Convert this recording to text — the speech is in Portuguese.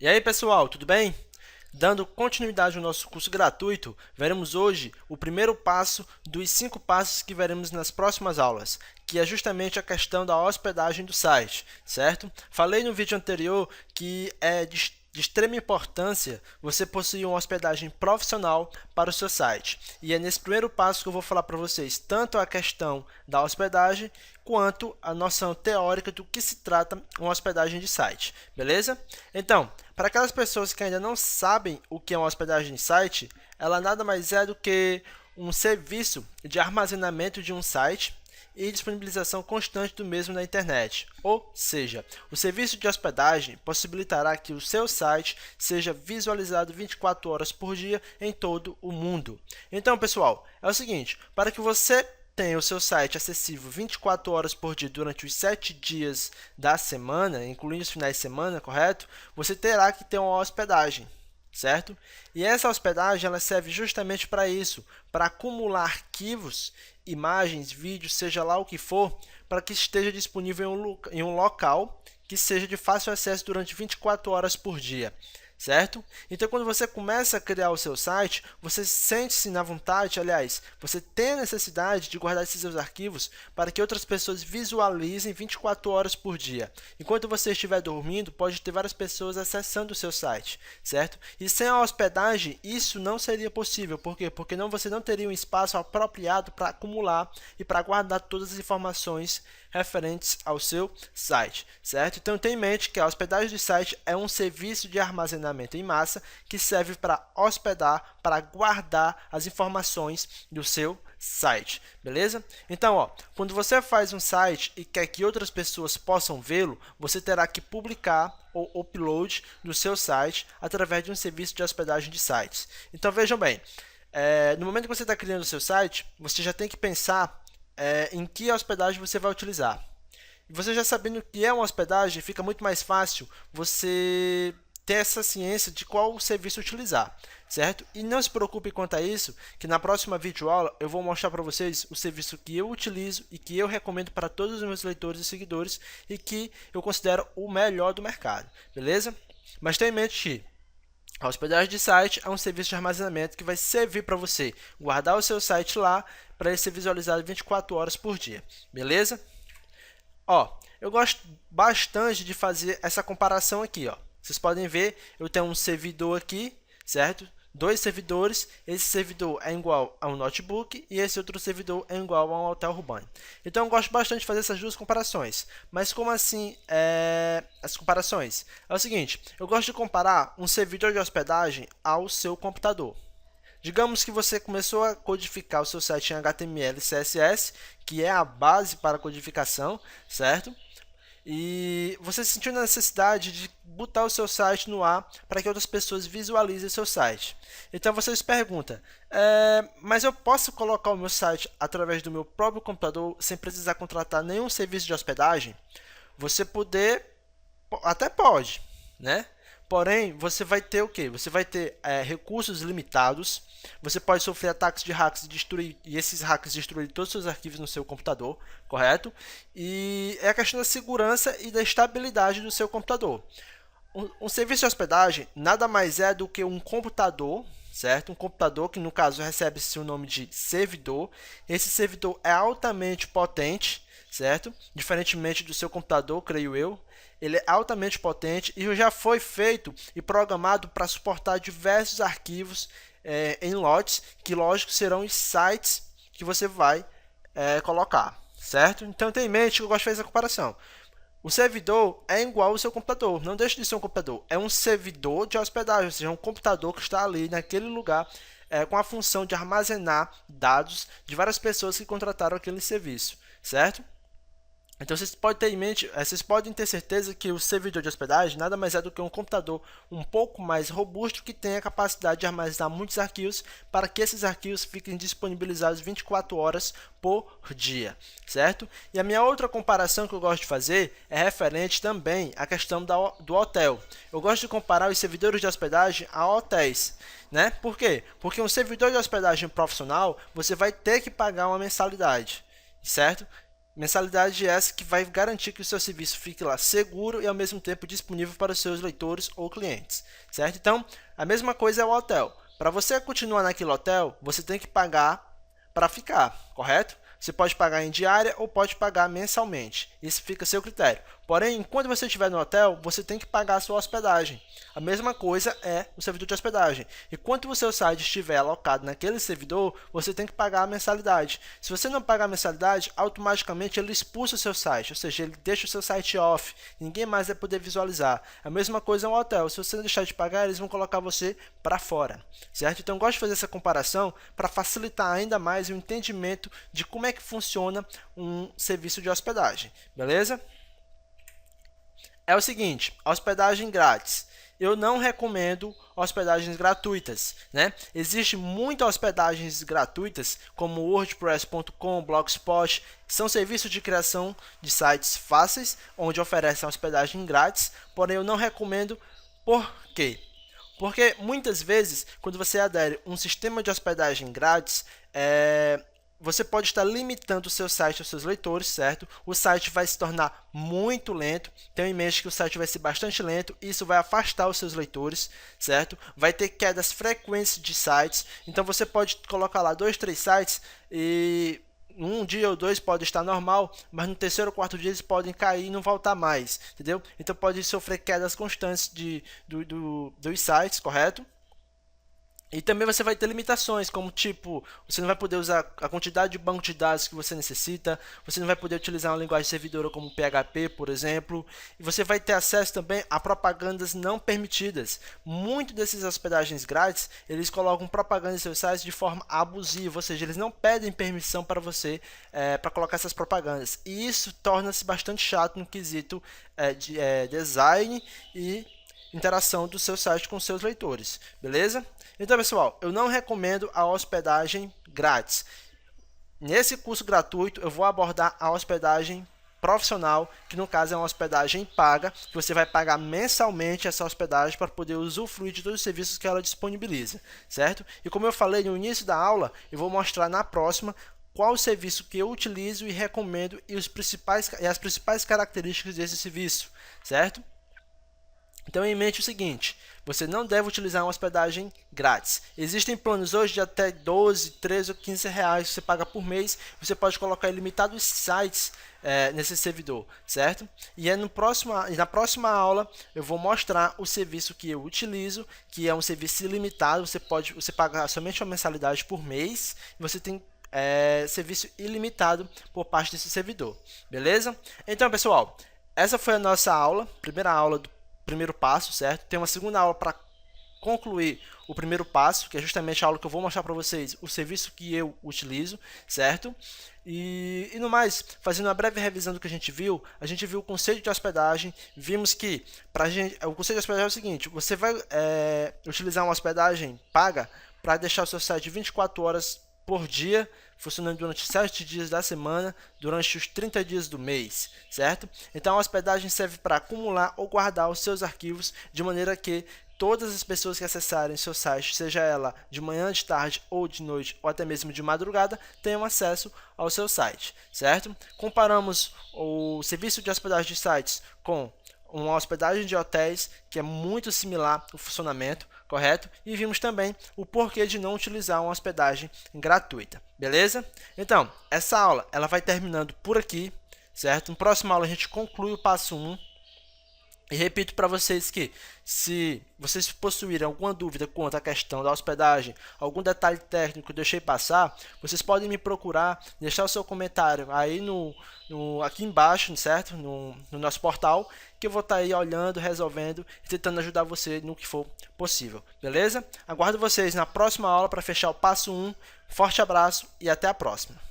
E aí pessoal, tudo bem? Dando continuidade ao nosso curso gratuito, veremos hoje o primeiro passo dos 5 passos que veremos nas próximas aulas, que é justamente a questão da hospedagem do site, certo? Falei no vídeo anterior que é de extrema importância você possuir uma hospedagem profissional para o seu site. E é nesse primeiro passo que eu vou falar para vocês tanto a questão da hospedagem quanto a noção teórica do que se trata uma hospedagem de site, beleza? Então, para aquelas pessoas que ainda não sabem o que é uma hospedagem de site, ela nada mais é do que um serviço de armazenamento de um site e disponibilização constante do mesmo na internet. Ou seja, o serviço de hospedagem possibilitará que o seu site seja visualizado 24 horas por dia em todo o mundo. Então, pessoal, é o seguinte, para que você tenha o seu site acessível 24 horas por dia durante os 7 dias da semana, incluindo os finais de semana, correto? Você terá que ter uma hospedagem, certo? E essa hospedagem ela serve justamente para isso, para acumular arquivos, imagens, vídeos, seja lá o que for, para que esteja disponível em um local que seja de fácil acesso durante 24 horas por dia, certo? Então, quando você começa a criar o seu site, você sente-se na vontade, aliás, você tem a necessidade de guardar esses seus arquivos para que outras pessoas visualizem 24 horas por dia. Enquanto você estiver dormindo, pode ter várias pessoas acessando o seu site, certo? E sem a hospedagem, isso não seria possível. Por quê? Porque você não teria um espaço apropriado para acumular e para guardar todas as informações referentes ao seu site, certo? Então, tenha em mente que a hospedagem de site é um serviço de armazenamento em massa que serve para hospedar, para guardar as informações do seu site, beleza? Então, quando você faz um site e quer que outras pessoas possam vê-lo, você terá que publicar ou upload do seu site através de um serviço de hospedagem de sites. Então, vejam bem, no momento que você está criando o seu site, você já tem que pensar em que hospedagem você vai utilizar. E você já sabendo o que é uma hospedagem, fica muito mais fácil você ter essa ciência de qual serviço utilizar, certo? E não se preocupe quanto a isso, que na próxima videoaula eu vou mostrar para vocês o serviço que eu utilizo e que eu recomendo para todos os meus leitores e seguidores e que eu considero o melhor do mercado, beleza? Mas tenha em mente que a hospedagem de site é um serviço de armazenamento que vai servir para você guardar o seu site lá para ele ser visualizado 24 horas por dia, beleza? Eu gosto bastante de fazer essa comparação aqui, Vocês podem ver, eu tenho um servidor aqui, certo? Dois servidores, esse servidor é igual a um notebook e esse outro servidor é igual a um hotel urbano. Então, eu gosto bastante de fazer essas duas comparações. Mas como assim as comparações? É o seguinte, eu gosto de comparar um servidor de hospedagem ao seu computador. Digamos que você começou a codificar o seu site em HTML e CSS, que é a base para a codificação, certo? E você sentiu a necessidade de botar o seu site no ar para que outras pessoas visualizem o seu site. Então você se pergunta, mas eu posso colocar o meu site através do meu próprio computador sem precisar contratar nenhum serviço de hospedagem? Você até pode, né? Porém, você vai ter o quê? Você vai ter recursos limitados, você pode sofrer ataques de hackers e esses hackers destruírem todos os seus arquivos no seu computador, correto? E é a questão da segurança e da estabilidade do seu computador. Um serviço de hospedagem nada mais é do que um computador, certo? Um computador que no caso recebe-se o nome de servidor. Esse servidor é altamente potente, certo? Diferentemente do seu computador, creio eu. Ele é altamente potente e já foi feito e programado para suportar diversos arquivos em lotes, que lógico serão os sites que você vai colocar, certo? Então tenha em mente que eu gosto de fazer essa comparação. O servidor é igual ao seu computador, não deixe de ser um computador, é um servidor de hospedagem, ou seja, um computador que está ali naquele lugar com a função de armazenar dados de várias pessoas que contrataram aquele serviço, certo? Então vocês podem ter em mente, vocês podem ter certeza que o servidor de hospedagem nada mais é do que um computador um pouco mais robusto que tem a capacidade de armazenar muitos arquivos para que esses arquivos fiquem disponibilizados 24 horas por dia, certo? E a minha outra comparação que eu gosto de fazer é referente também à questão do hotel. Eu gosto de comparar os servidores de hospedagem a hotéis, né? Por quê? Porque um servidor de hospedagem profissional você vai ter que pagar uma mensalidade, certo? Mensalidade essa que vai garantir que o seu serviço fique lá seguro e ao mesmo tempo disponível para os seus leitores ou clientes, certo? Então, a mesma coisa é o hotel. Para você continuar naquele hotel, você tem que pagar para ficar, correto? Você pode pagar em diária ou pode pagar mensalmente. Isso fica a seu critério. Porém, enquanto você estiver no hotel, você tem que pagar a sua hospedagem. A mesma coisa é o servidor de hospedagem. Enquanto o seu site estiver alocado naquele servidor, você tem que pagar a mensalidade. Se você não pagar a mensalidade, automaticamente ele expulsa o seu site, ou seja, ele deixa o seu site off. Ninguém mais vai poder visualizar. A mesma coisa é um hotel. Se você não deixar de pagar, eles vão colocar você para fora, certo? Então, eu gosto de fazer essa comparação para facilitar ainda mais o entendimento de como é que funciona um serviço de hospedagem, beleza? É o seguinte, hospedagem grátis. Eu não recomendo hospedagens gratuitas, né? Existem muitas hospedagens gratuitas, como WordPress.com, Blogspot, que são serviços de criação de sites fáceis, onde oferecem hospedagem grátis, porém eu não recomendo. Por quê? Porque muitas vezes, quando você adere a um sistema de hospedagem grátis, você pode estar limitando o seu site aos seus leitores, certo? O site vai se tornar muito lento. Tenha em mente que o site vai ser bastante lento. Isso vai afastar os seus leitores, certo? Vai ter quedas frequentes de sites. Então, você pode colocar lá 2, 3 sites e um dia ou dois pode estar normal, mas no terceiro ou quarto dia eles podem cair e não voltar mais, entendeu? Então, pode sofrer quedas constantes dos sites, correto? E também você vai ter limitações, como tipo, você não vai poder usar a quantidade de banco de dados que você necessita, você não vai poder utilizar uma linguagem servidora como PHP, por exemplo, e você vai ter acesso também a propagandas não permitidas. Muitos desses hospedagens grátis, eles colocam propaganda em seus sites de forma abusiva, ou seja, eles não pedem permissão para você para colocar essas propagandas. E isso torna-se bastante chato no quesito de design e interação do seu site com seus leitores, beleza? Então, pessoal, eu não recomendo a hospedagem grátis. Nesse curso gratuito, eu vou abordar a hospedagem profissional, que no caso é uma hospedagem paga, que você vai pagar mensalmente essa hospedagem para poder usufruir de todos os serviços que ela disponibiliza, certo? E como eu falei no início da aula, eu vou mostrar na próxima qual o serviço que eu utilizo e recomendo e as principais características desse serviço, certo? Então, em mente o seguinte, você não deve utilizar uma hospedagem grátis. Existem planos hoje de até 12, 13 ou 15 reais que você paga por mês. Você pode colocar ilimitados sites nesse servidor, certo? E na próxima aula eu vou mostrar o serviço que eu utilizo, que é um serviço ilimitado. Você paga somente uma mensalidade por mês e você tem serviço ilimitado por parte desse servidor, beleza? Então, pessoal, essa foi a nossa aula, primeira aula do primeiro passo, certo? Tem uma segunda aula para concluir o primeiro passo, que é justamente a aula que eu vou mostrar para vocês o serviço que eu utilizo, certo? E no mais, fazendo uma breve revisão do que a gente viu o conceito de hospedagem, vimos que o conceito de hospedagem é o seguinte, você vai utilizar uma hospedagem paga para deixar o seu site 24 horas por dia, funcionando durante 7 dias da semana, durante os 30 dias do mês, certo? Então, a hospedagem serve para acumular ou guardar os seus arquivos de maneira que todas as pessoas que acessarem seu site, seja ela de manhã, de tarde ou de noite, ou até mesmo de madrugada, tenham acesso ao seu site, certo? Comparamos o serviço de hospedagem de sites com uma hospedagem de hotéis, que é muito similar o funcionamento, correto? E vimos também o porquê de não utilizar uma hospedagem gratuita, beleza? Então, essa aula ela vai terminando por aqui, certo? Na próxima aula a gente conclui o passo 1. E repito para vocês que, se vocês possuírem alguma dúvida quanto à questão da hospedagem, algum detalhe técnico que eu deixei passar, vocês podem me procurar, deixar o seu comentário aí aqui embaixo, certo? No nosso portal, que eu vou estar aí olhando, resolvendo e tentando ajudar você no que for possível, beleza? Aguardo vocês na próxima aula para fechar o passo 1. Forte abraço e até a próxima!